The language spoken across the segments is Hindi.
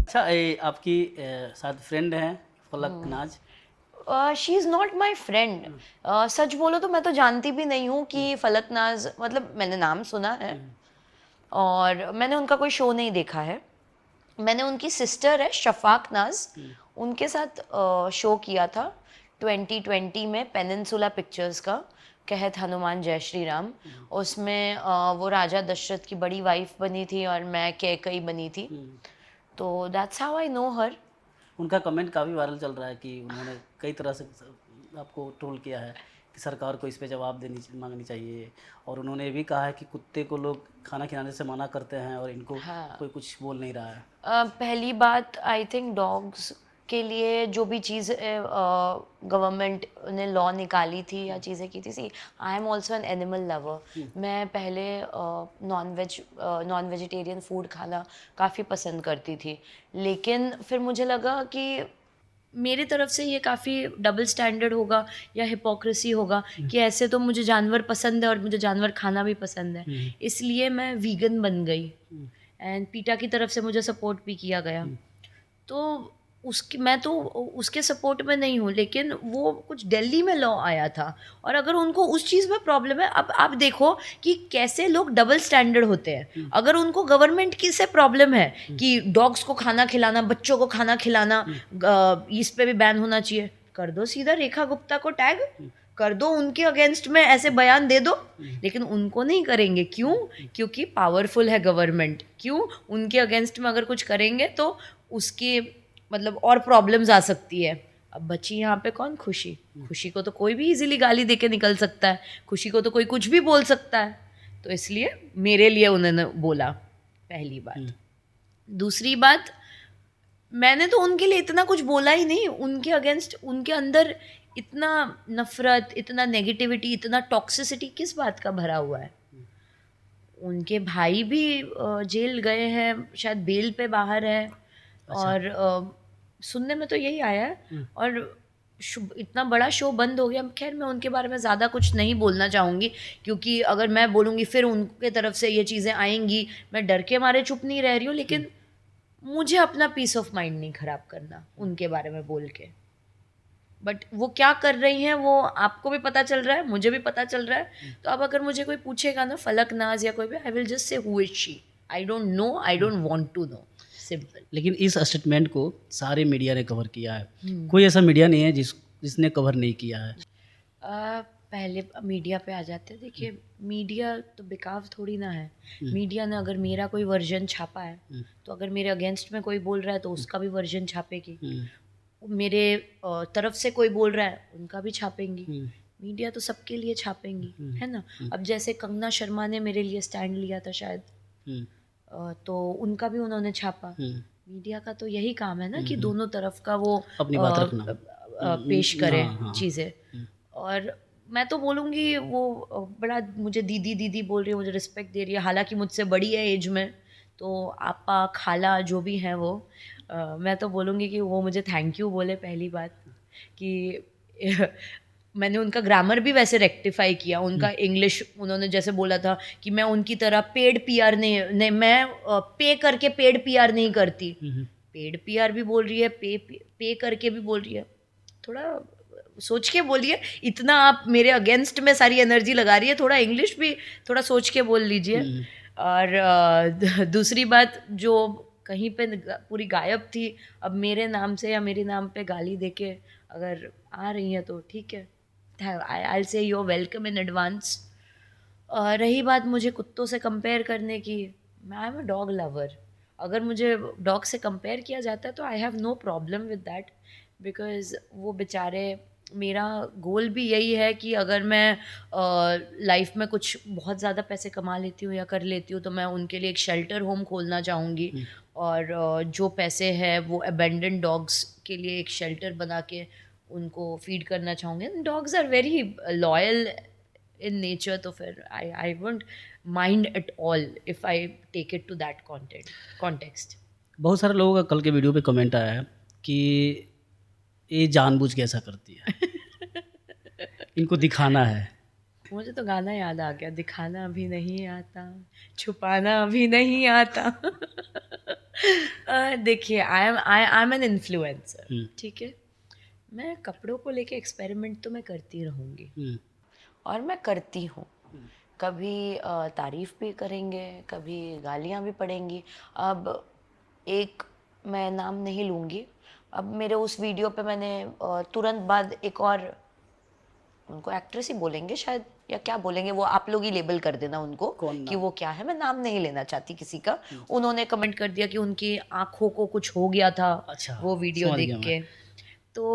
अच्छा, आपकी शायद फ्रेंड हैं Falak Naaz. She is not my friend. सच बोलो तो मैं तो जानती भी नहीं हूँ कि फलक नाज, मतलब मैंने नाम सुना है और मैंने उनका कोई शो नहीं देखा है। मैंने उनकी सिस्टर है शफाक नाज, उनके साथ शो किया था 2020 में पेनिनसुला पिक्चर्स का, कहत हनुमान जय श्री राम। उसमें वो राजा दशरथ की बड़ी वाइफ बनी थी और मैं कैकई बनी थी। तो दैट्स हाउ आई नो हर। उनका कमेंट काफ़ी वायरल चल रहा है कि उन्होंने कई तरह से आपको ट्रोल किया है कि सरकार को इस पे जवाब मांगनी चाहिए, और उन्होंने ये भी कहा है कि कुत्ते को लोग खाना खिलाने से मना करते हैं और इनको हाँ, कोई कुछ बोल नहीं रहा है। पहली बात, आई थिंक डॉग्स के लिए जो भी चीज़ गवर्नमेंट ने लॉ निकाली थी या चीज़ें की थी, see I am also an animal lover. मैं पहले नॉन वेजिटेरियन फूड खाना काफ़ी पसंद करती थी, लेकिन फिर मुझे लगा कि मेरी तरफ से ये काफ़ी डबल स्टैंडर्ड होगा या हिपोक्रेसी होगा कि ऐसे तो मुझे जानवर पसंद है और मुझे जानवर खाना भी पसंद है, इसलिए मैं वीगन बन गई। एंड पीटा की तरफ से मुझे सपोर्ट भी किया गया। तो उसकी मैं तो उसके सपोर्ट में नहीं हूँ, लेकिन वो कुछ दिल्ली में लॉ आया था और अगर उनको उस चीज़ में प्रॉब्लम है, अब आप देखो कि कैसे लोग डबल स्टैंडर्ड होते हैं। अगर उनको गवर्नमेंट की से प्रॉब्लम है कि डॉग्स को खाना खिलाना, बच्चों को खाना खिलाना, इस पे भी बैन होना चाहिए, कर दो सीधा रेखा गुप्ता को टैग कर दो, उनके अगेंस्ट में ऐसे बयान दे दो। लेकिन उनको नहीं करेंगे, क्यों? क्योंकि पावरफुल है गवर्नमेंट। क्यों? उनके अगेंस्ट में अगर कुछ करेंगे तो उसके मतलब और प्रॉब्लम्स आ सकती है। अब बची यहाँ पे कौन? खुशी। खुशी को तो कोई भी इजीली गाली दे के निकल सकता है, खुशी को तो कोई कुछ भी बोल सकता है। तो इसलिए मेरे लिए उन्होंने बोला, पहली बात। दूसरी बात, मैंने तो उनके लिए इतना कुछ बोला ही नहीं, उनके अगेंस्ट उनके अंदर इतना नफरत, इतना नेगेटिविटी, इतना टॉक्सिसिटी किस बात का भरा हुआ है? उनके भाई भी जेल गए हैं, शायद बेल पे बाहर है। अच्छा। और सुनने में तो यही आया है। और इतना बड़ा शो बंद हो गया। खैर, मैं उनके बारे में ज़्यादा कुछ नहीं बोलना चाहूँगी, क्योंकि अगर मैं बोलूँगी फिर उनके तरफ से ये चीज़ें आएंगी। मैं डर के मारे चुप नहीं रह रही हूँ, लेकिन मुझे अपना पीस ऑफ माइंड नहीं ख़राब करना उनके बारे में बोल के। बट वो क्या कर रही हैं वो आपको भी पता चल रहा है, मुझे भी पता चल रहा है। तो अब अगर मुझे कोई पूछेगा ना, फलक नाज या कोई भी, I will just say who is she. I don't know, I don't want to know, simple. लेकिन इस स्टेटमेंट को सारे मीडिया ने कवर किया है, कोई ऐसा मीडिया नहीं है जिसने कवर नहीं किया है। पहले मीडिया पे आ जाते हैं। देखिए, मीडिया तो बेकाव थोड़ी ना है। मीडिया ने अगर मेरा कोई वर्जन छापा है, तो अगर मेरे अगेंस्ट में कोई बोल रहा है तो उसका भी वर्जन छापेगी। मेरे तरफ से कोई बोल रहा है, उनका भी छापेंगी। मीडिया तो सबके लिए छापेंगी, है ना? अब जैसे कंगना शर्मा ने मेरे लिए स्टैंड लिया था शायद, तो उनका भी उन्होंने छापा। मीडिया का तो यही काम है ना कि दोनों तरफ का वो अपनी बात रखना। पेश करे हाँ, हाँ। चीज़ें। और मैं तो बोलूँगी वो बड़ा मुझे दीदी दीदी बोल रही है, मुझे रिस्पेक्ट दे रही है, हालांकि मुझसे बड़ी है एज में। तो आपा खाला जो भी हैं वो, मैं तो बोलूँगी कि वो मुझे थैंक यू बोले, पहली बात कि मैंने उनका ग्रामर भी वैसे रेक्टिफाई किया। उनका इंग्लिश, उन्होंने जैसे बोला था कि मैं उनकी तरह पेड पीआर नहीं, मैं पे करके पेड पीआर नहीं करती। पेड पीआर भी बोल रही है, पे करके भी बोल रही है। थोड़ा सोच के बोलिए, इतना आप मेरे अगेंस्ट में सारी एनर्जी लगा रही है, थोड़ा इंग्लिश भी थोड़ा सोच के बोल लीजिए। और दूसरी बात, जो कहीं पे पूरी गायब थी, अब मेरे नाम से या मेरे नाम पे गाली देके अगर आ रही हैं तो ठीक है, I say you are welcome in advance. रही बात मुझे कुत्तों से कंपेयर करने की, I am a dog lover. अगर मुझे डॉग से कंपेयर किया जाता है तो I have no problem with that, because वो बेचारे, मेरा गोल भी यही है कि अगर मैं लाइफ में कुछ बहुत ज़्यादा पैसे कमा लेती हूँ या कर लेती हूँ तो मैं उनके लिए एक शेल्टर होम खोलना चाहूँगी। और जो पैसे हैं वो अबेंडन डॉग्स के लिए एक शेल्टर बना के उनको फीड करना चाहूँगी। Dogs are very loyal in nature, तो फिर I won't mind at all if I take it to that context. बहुत सारे लोगों का कल के वीडियो पे कमेंट आया है कि ये जानबूझ के ऐसा करती है, इनको दिखाना है। मुझे तो गाना याद आ गया, दिखाना भी नहीं आता, छुपाना भी नहीं आता। देखिए, आई एम एन इन्फ्लुएंसर, हम्म, ठीक है। मैं कपड़ों को लेके एक्सपेरिमेंट तो मैं करती रहूँगी हम्म, और मैं करती हूँ। कभी तारीफ भी करेंगे, कभी गालियाँ भी पड़ेंगी। अब एक, मैं नाम नहीं लूँगी, अब मेरे उस वीडियो पे मैंने तुरंत बाद एक और, उनको एक्ट्रेस ही बोलेंगे शायद, या क्या बोलेंगे वो, आप लोग ही लेबल कर देना उनको कौन कि नाम? वो क्या है, मैं नाम नहीं लेना चाहती किसी का। उन्होंने कमेंट कर दिया कि उनकी आंखों को कुछ हो गया था अच्छा, वो वीडियो समझ देख गया मैं। के। तो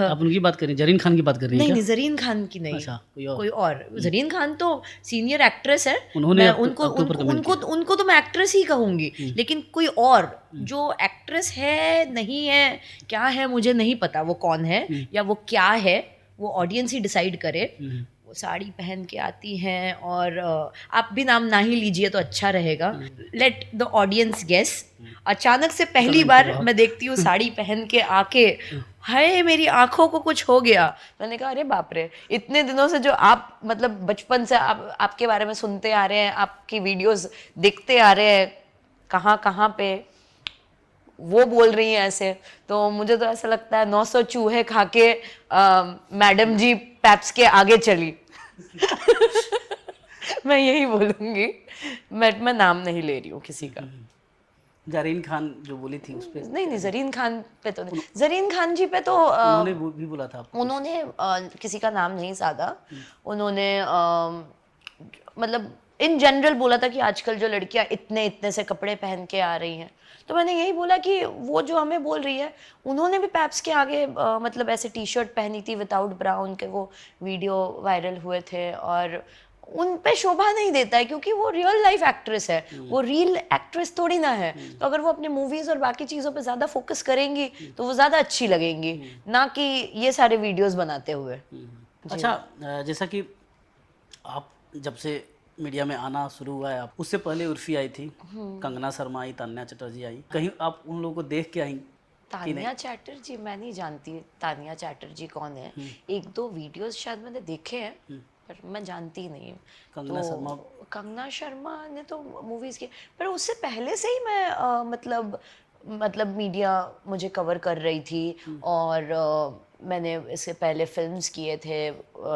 आप उनकी बात कर रही हैं, जरीन खान की बात कर रही हैं नहीं क्या? नहीं, जरीन खान की नहीं, अच्छा, कोई और? कोई और। जरीन खान तो सीनियर एक्ट्रेस है, उन्होंने मैं आपके आपके ऊपर कमेंट उनको किया। उनको तो मैं एक्ट्रेस ही कहूँगी, लेकिन कोई और जो एक्ट्रेस है नहीं है, क्या है मुझे नहीं पता, वो कौन है या वो क्या है, वो ऑडियंस ही डिसाइड करे। वो साड़ी पहन के आती हैं और आप भी नाम ना ही लीजिए तो अच्छा रहेगा, लेट द ऑडियंस गेस। अचानक से पहली कमेंट बार करो आप। मैं देखती हूँ साड़ी पहन के आके, हाय मेरी आंखों को कुछ हो गया। मैंने कहा अरे बाप रे, इतने दिनों से जो आप मतलब बचपन से आपके बारे में सुनते आ रहे हैं, आपकी वीडियोस देखते आ रहे हैं, कहाँ कहाँ पे वो बोल रही हैं ऐसे। तो मुझे तो ऐसा लगता है 900 चूहे खा के मैडम जी पैप्स के आगे चली। मैं यही बोलूंगी, मैं नाम नहीं ले रही हूँ किसी का। जरीन खान जो बोली थी उस पे नहीं नहीं, जरीन खान पे तो नहीं, जरीन खान जी पे तो उन्होंने भी बोला था आपको कुछ? उन्होंने किसी का नाम नहीं साधा। उन्होंने मतलब इन जनरल बोला था कि आजकल जो लड़कियां इतने इतने से कपड़े पहन के आ रही हैं, तो मैंने यही बोला कि वो जो हमें बोल रही है, उन्होंने भी पैप्स के आगे मतलब ऐसे टी शर्ट पहनी थी विदाउट ब्राउन के, वो वीडियो वायरल हुए थे, और उन पे शोभा नहीं देता है क्योंकि वो रियल लाइफ एक्ट्रेस है, वो रियल एक्ट्रेस थोड़ी ना है। तो अगर वो अपने मूवीज और बाकी चीज़ों पे ज़्यादा फोकस करेंगी तो वो ज़्यादा अच्छी लगेंगी, ना कि ये सारे वीडियोस बनाते हुए। अच्छा, जैसा कि आप जब से मीडिया में आना शुरू हुआ है, आप उससे पहले उर्फी आई थी, कंगना शर्मा आई, तान्या चटर्जी आई, कहीं आप उन लोगों को देख के आई कि नहीं? तानिया चैटर्जी मैं नहीं जानती, तानिया चैटर्जी कौन है। एक दो वीडियोस शायद मैंने देखे हैं, पर मैं जानती नहीं हूँ। कंगना शर्मा? कंगना शर्मा ने तो मूवीज की, पर उससे पहले से ही मैं मतलब मीडिया मुझे कवर कर रही थी, और मैंने इससे पहले फिल्म्स किए थे,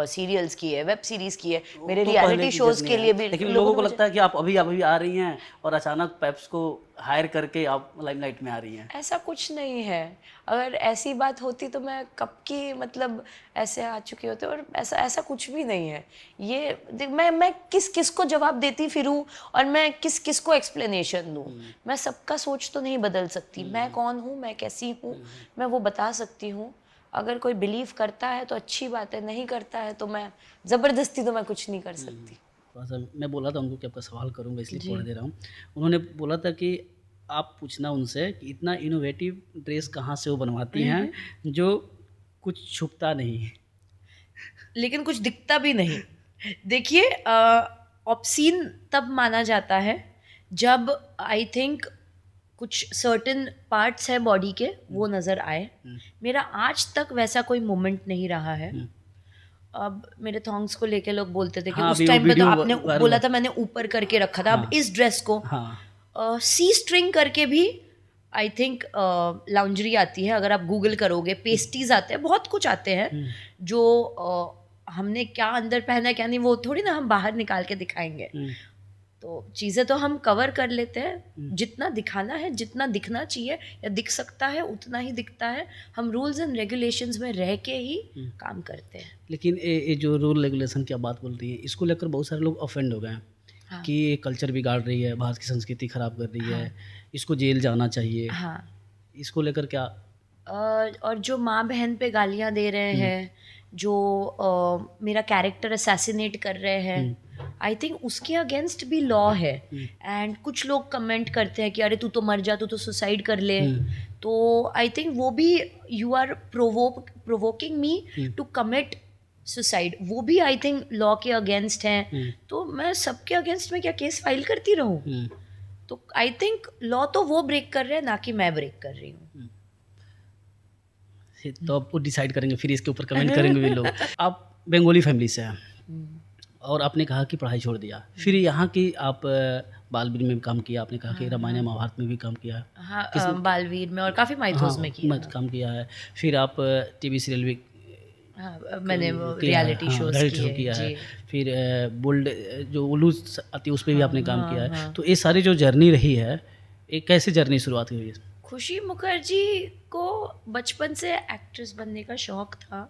सीरियल्स किए, वेब सीरीज किए, मेरे तो पहले रियलिटी की शोज जर्नी के है, लिए भी लेकिन लोगों लोगों ने को मुझे, लगता है कि आप अभी अभी आ रही हैं और अचानक पेप्स को हायर करके आप लाइमलाइट में आ रही हैं। ऐसा कुछ नहीं है। अगर ऐसी बात होती तो मैं कब की मतलब ऐसे आ चुकी होती, और ऐसा ऐसा कुछ भी नहीं है। ये मैं किस किस को जवाब देती फिरूं, और मैं किस किस को एक्सप्लेनेशन दूं। मैं सबका सोच तो नहीं बदल सकती, मैं कौन हूँ, मैं कैसी हूँ, मैं वो बता सकती हूँ। अगर कोई बिलीव करता है तो अच्छी बात है, नहीं करता है तो मैं ज़बरदस्ती तो मैं कुछ नहीं कर सकती। थोड़ा सा मैं बोला था उनको कि आपका सवाल करूंगा, इसलिए जी। पढ़ दे रहा हूँ। उन्होंने बोला था कि आप पूछना उनसे कि इतना इनोवेटिव ड्रेस कहाँ से वो बनवाती हैं जो कुछ छुपता नहीं है। लेकिन कुछ दिखता भी नहीं। देखिए, ऑब्सीन तब माना जाता है जब आई थिंक कुछ सर्टेन पार्ट्स है बॉडी के वो नज़र आए। मेरा आज तक वैसा कोई मोमेंट नहीं रहा है। अब मेरे थॉन्ग्स को लेके लोग बोलते थे कि हाँ, उस अभी वो टाइम पे तो वीडियो आपने वायरल बोला हुआ। था मैंने ऊपर करके रखा था। अब इस ड्रेस को हाँ, सी स्ट्रिंग करके भी आई थिंक लाउंजरी आती है, अगर आप गूगल करोगे पेस्टीज आते हैं, बहुत कुछ आते हैं जो हमने क्या अंदर पहना है क्या नहीं वो थोड़ी ना हम बाहर निकाल के दिखाएंगे। तो चीज़ें तो हम कवर कर लेते हैं, जितना दिखाना है, जितना दिखना चाहिए या दिख सकता है उतना ही दिखता है। हम रूल्स एंड रेगुलेशंस में रह के ही काम करते हैं। लेकिन ये जो रूल रेगुलेशन की आप बात बोल रही हैं, इसको लेकर बहुत सारे लोग ऑफेंड हो गए हैं। हाँ। कि ये कल्चर बिगाड़ रही है, भारत की संस्कृति खराब कर रही है, इसको जेल जाना चाहिए। हाँ। इसको लेकर क्या? और जो माँ बहन पे गालियाँ दे रहे हैं, जो मेरा कैरेक्टर असैसिनेट कर रहे हैं, आई थिंक उसके अगेंस्ट भी लॉ है। एंड कुछ लोग कमेंट करते हैं कि अरे तू तो मर जा, तू तो सुसाइड कर ले। तो आई थिंक वो भी you are provoking me to commit suicide, वो भी आई थिंक लॉ के अगेंस्ट हैं। तो मैं सबके अगेंस्ट में क्या केस फाइल करती रहूं? तो आई थिंक लॉ तो वो ब्रेक कर रहे हैं, ना कि मैं ब्रेक कर रही हूँ। तो आप डिसाइड करेंगे, फिर इसके ऊपर कमेंट करेंगे भी लोग। आप बंगाली फैमिली से हैं और आपने कहा कि पढ़ाई छोड़ दिया, फिर यहाँ की आप बालवीर में भी काम किया, आपने कहा कि रामायण महाभारत में भी काम किया है, हाँ, बालवीर में और काफ़ी माइथोस में किया। काम किया है। फिर आप टीवी सीरियल भी हाँ, मैंने वो किया है, रियलिटी हाँ, शोज़ रियलिटी शो किए किया है। जी। फिर बोल्ड जो उल्लू आती है उस पे भी आपने काम किया है। हाँ। तो ये सारी जो जर्नी रही है, ये कैसे जर्नी शुरुआत हुई है? खुशी मुखर्जी को बचपन से एक्ट्रेस बनने का शौक था।